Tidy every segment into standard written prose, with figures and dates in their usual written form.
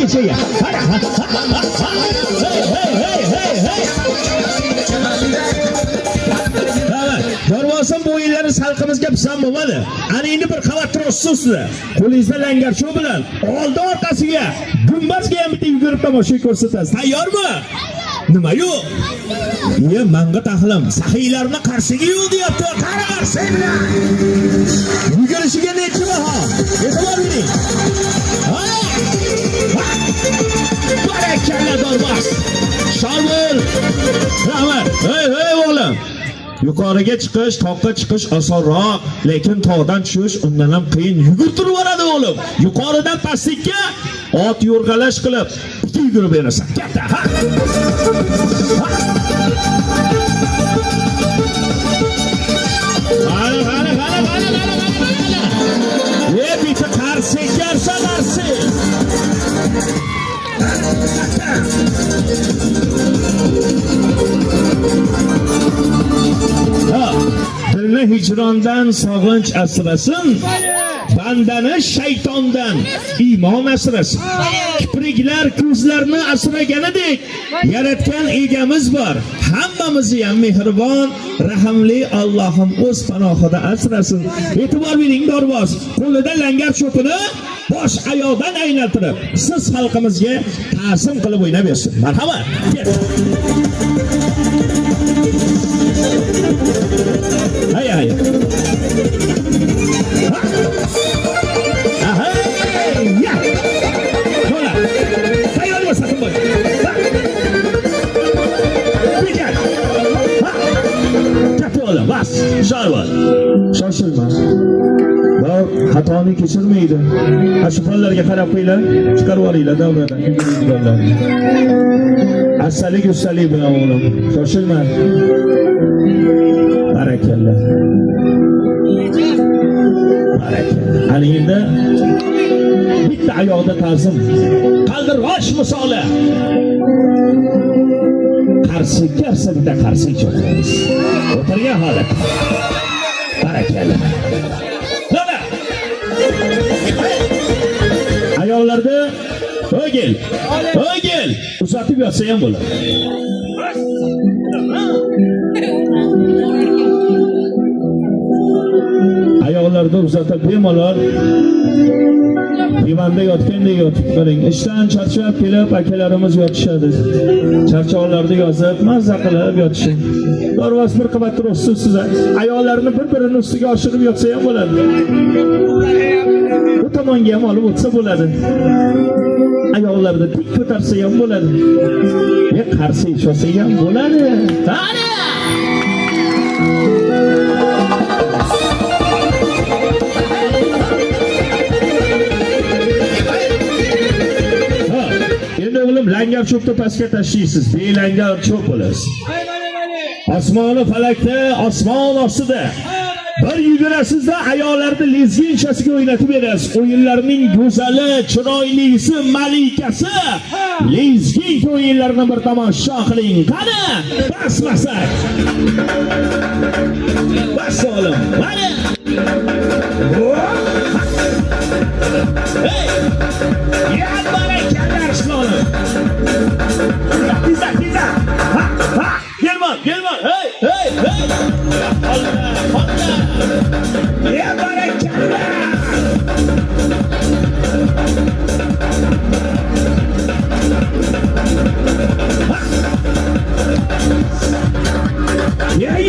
kechaga. Hey. Darvosan bu o'yinlarni salqimizga pisam bo'lmadi. Ana endi bir qavat rosti ustida. Qo'lingizda langarcho bilan oldi orqasiga gumbazga ham bitta yugurib tomosha ko'rsatasiz. Tayyormi? Nima yo'q? Ye menga taxlim. Sahiylarni qarsiga yo'q deyapti. Qara qarsinglar. Yugurishiga nechi baho? E'tibor bering. Barakalla Dorbas. Sharmol. Rahmat. Hey o'g'lim. Yuqoriga chiqish, toqqa chiqish osonroq, lekin tog'dan tushish undan ham qiyin. Yugurtirib yuboradi o'g'lim. Yuqoridan pastlikka ot yo'rg'alash qilib yugurib berasan. Katta, ha? Mana. Ye bitta qarsi karsan arsi. Dilni hijrondan sog'inch asrasin, bandani shaytondan iymon asrasin. Kipriklar ko'zlarni asraganidek yaratgan egamiz bor. Hammamizni ham mehribon, rahimli Allohim o'z panohida asrasin. E'tibor bering Dorboz, qo'lida langar cho'pini bosh ayoqdan aylantirib, siz xalqimizga ta'sim qilib o'ynab bersin. Marhamat. Hay. Ya. Hola. Tayyor bo'lasizmi boy? Bijan. Katta o'g'lim, bas. Shoshilma. Bor, xatoni kechirmaydi. Shu fanlarga qarab qo'yinglar, chiqarib olinglar davradan. Asalik bilan o'g'lim. Shoshilma. Barakalla. Ana endi bitta ayoqda ta'zim. Qaldirg'och misoli. Qarsi bitta qarsi cho'qamiz. O'tirgan holat. Barakalla. Mana. Ayollarda o'gil. Uzatib yotsa ham bo'ladi. Ayollarda uzatib bemalol divanda yotgandek yotib turing. Ishdan charchab kelib akalarimiz yotishadi. Charchoqlarni yozib, mazza qilib yotishing. Dorvas bir qavat rosti ustida ayollarni bir-birini ustiga oshirib yotsa ham bo'ladi. Bu tomonga ham olib o'tsa bo'ladi. Ayollarni tik ko'tarsa ham bo'ladi. Qarsi ishotsa ham bo'ladi. Qani! O'g'lim langar cho'pni pastga tashlaysiz. Belangar cho'p bo'lasiz. Osmoni falakda, osmon ostida. Bir yugurasizda ayollarni lezginchasiga o'ynatib berasiz. O'yinlarning go'zali, chiroylisi, malikasi. Lezgin o'yinlarni bir tomosha qiling. Qani? Basmasak. Bas o'g'lim. Mana. Hey! Ya barakalla Arslonov. Tiza. Ha. Gelma. Hey. Allah. Ya barakalla.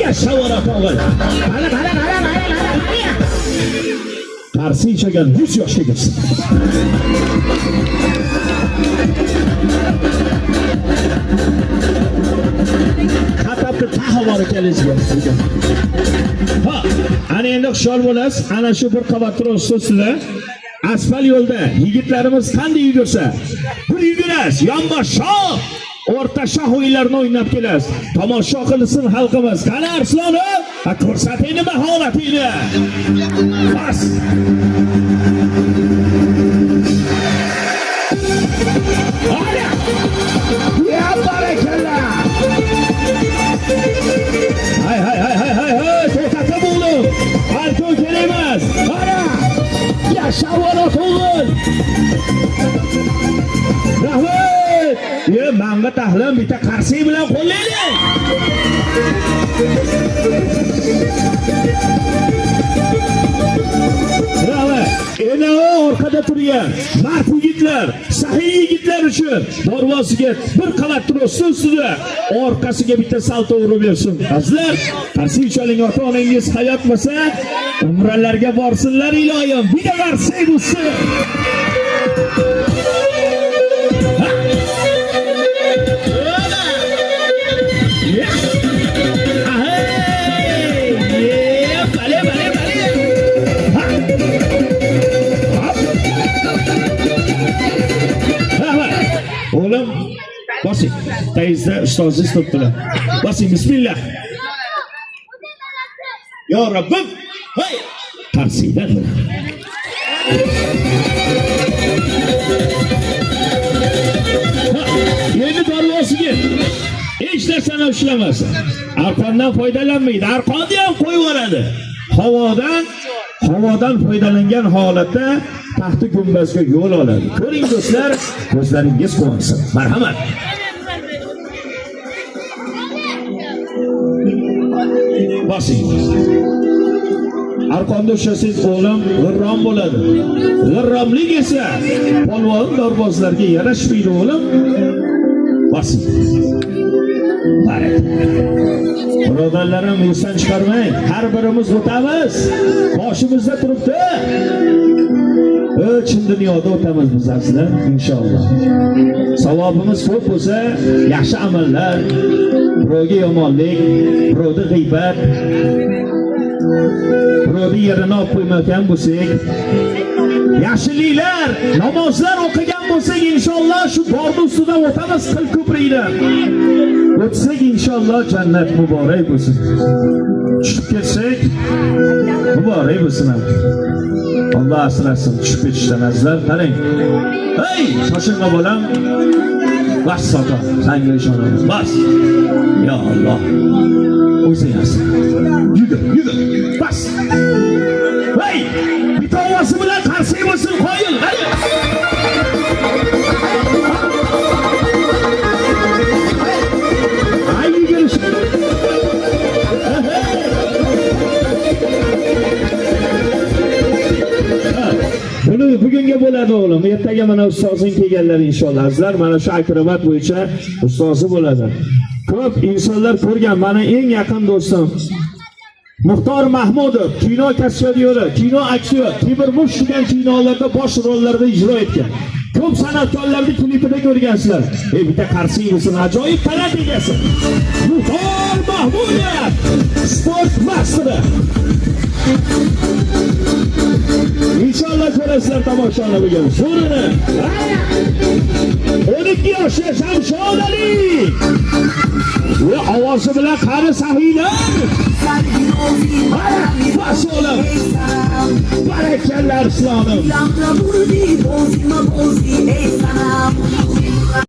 Ya shavara o'g'il. Mana. Qarsi ichagan 100 yoshga kirsin. Xatabni tahavori kelishgan. Ha, ana endi xushol bo'lasiz. Ana shu bir qavat ustida asfalt yo'lda yigitlarimiz qanday yugursa, bir yugurasiz, yonboshshoq o'rta shoh o'yinlarini o'ynab kelasiz. Tomosha qilsin xalqimiz. Qani Arslonov? Ko'rsating mahoratingni. Bas. Ana! Ya barakalla. Hay. To'xtatib o'g'lim. Alkon kerak emas. Ana! Ya shavara o'g'il. Manga tahlim bitta qarsi bilan qo'llaylik. Bravo. Ena orqada turgan mard yigitlar, sahiy yigitlar uchun darvozasiga bir qavat tursin ustida, orqasiga bitta salto urib bersin. Azizlar, qarsi uchaling ota-onangiz hayot bo'lsa, umralarga borsinlar iloyim. Bitta qarsi bo'lsin. Oğlum, basın. Teyze, ustazı tuttular. Basın, bismillah. Ya Rabbim, hayır. Tarsiyden mi? Yeni darvası gel. Hiç de sana uçlamazsın. Arkandan faydalanmaydı. Arkandan ham koyup oradı. Havadan foydalangan holatda taxti gumbazga yo'l oladi. Ko'ring do'stlar, ko'zlaringiz quvonsin. Marhamat. Basing. Arqonda ushlasangiz o'g'lim g'irrom bo'ladi. G'irromlik esa polvon dorbozlarga yarashmaydi o'g'lim. Basing. Birodarlarim, yursan chiqarmang. Har birimiz o'tamiz. Boshimizda turibdi. Chin dunyoda o'tamiz biz aslida inshaalloh. Savobimiz ko'p bo'lsa, yaxshi amallar, birovga yomonlik, birovga g'iybat, birovga yerini olib qo'ymagan bo'lsak, yaxshiliklar, namozlar o'qigan bo'lsak inshaalloh shu borni ustida o'tamiz qil ko'prikdan. O'tsak inshaalloh jannat muborak bo'lsin. Tushib ketsak muborak bo'lsin. Allah asrasın, tushib ketishdan azizlar, qarang. Hey, shoshilma bolam. Bas sota, senga ishonamiz. Bas. Ya Allah. O'zing asra. Yugur. Bas. Hey, bitovasi bilan qarshi bo'lsin, qo'yil. Hadi. Bugunga bo'ladi o'g'lim. Ertaga mana ustozing kelganlar inshaalloh. Azizlar, mana shu akrobat bo'yicha ustozi bo'ladi. Ko'p insonlar ko'rgan, mana eng yaqin do'stim Muxtor Mahmudov, kino kashyori, kino aktyor, Temurmush degan kinolarda bosh rollarda ijro etgan. Ko'p san'atkorlarning klipida ko'rgansizlar. Bitta qarshi bo'lsin, ajoyib talant egasi. Muxtor Mahmudov, sport masteri. İnşallah ko'rasizlar tomoshani bugun. So'rini. 12 yoshli Shamshod Ali. Ve ovozi bilan qari sahiylar. Bas o'g'lim. Barakallar islomim.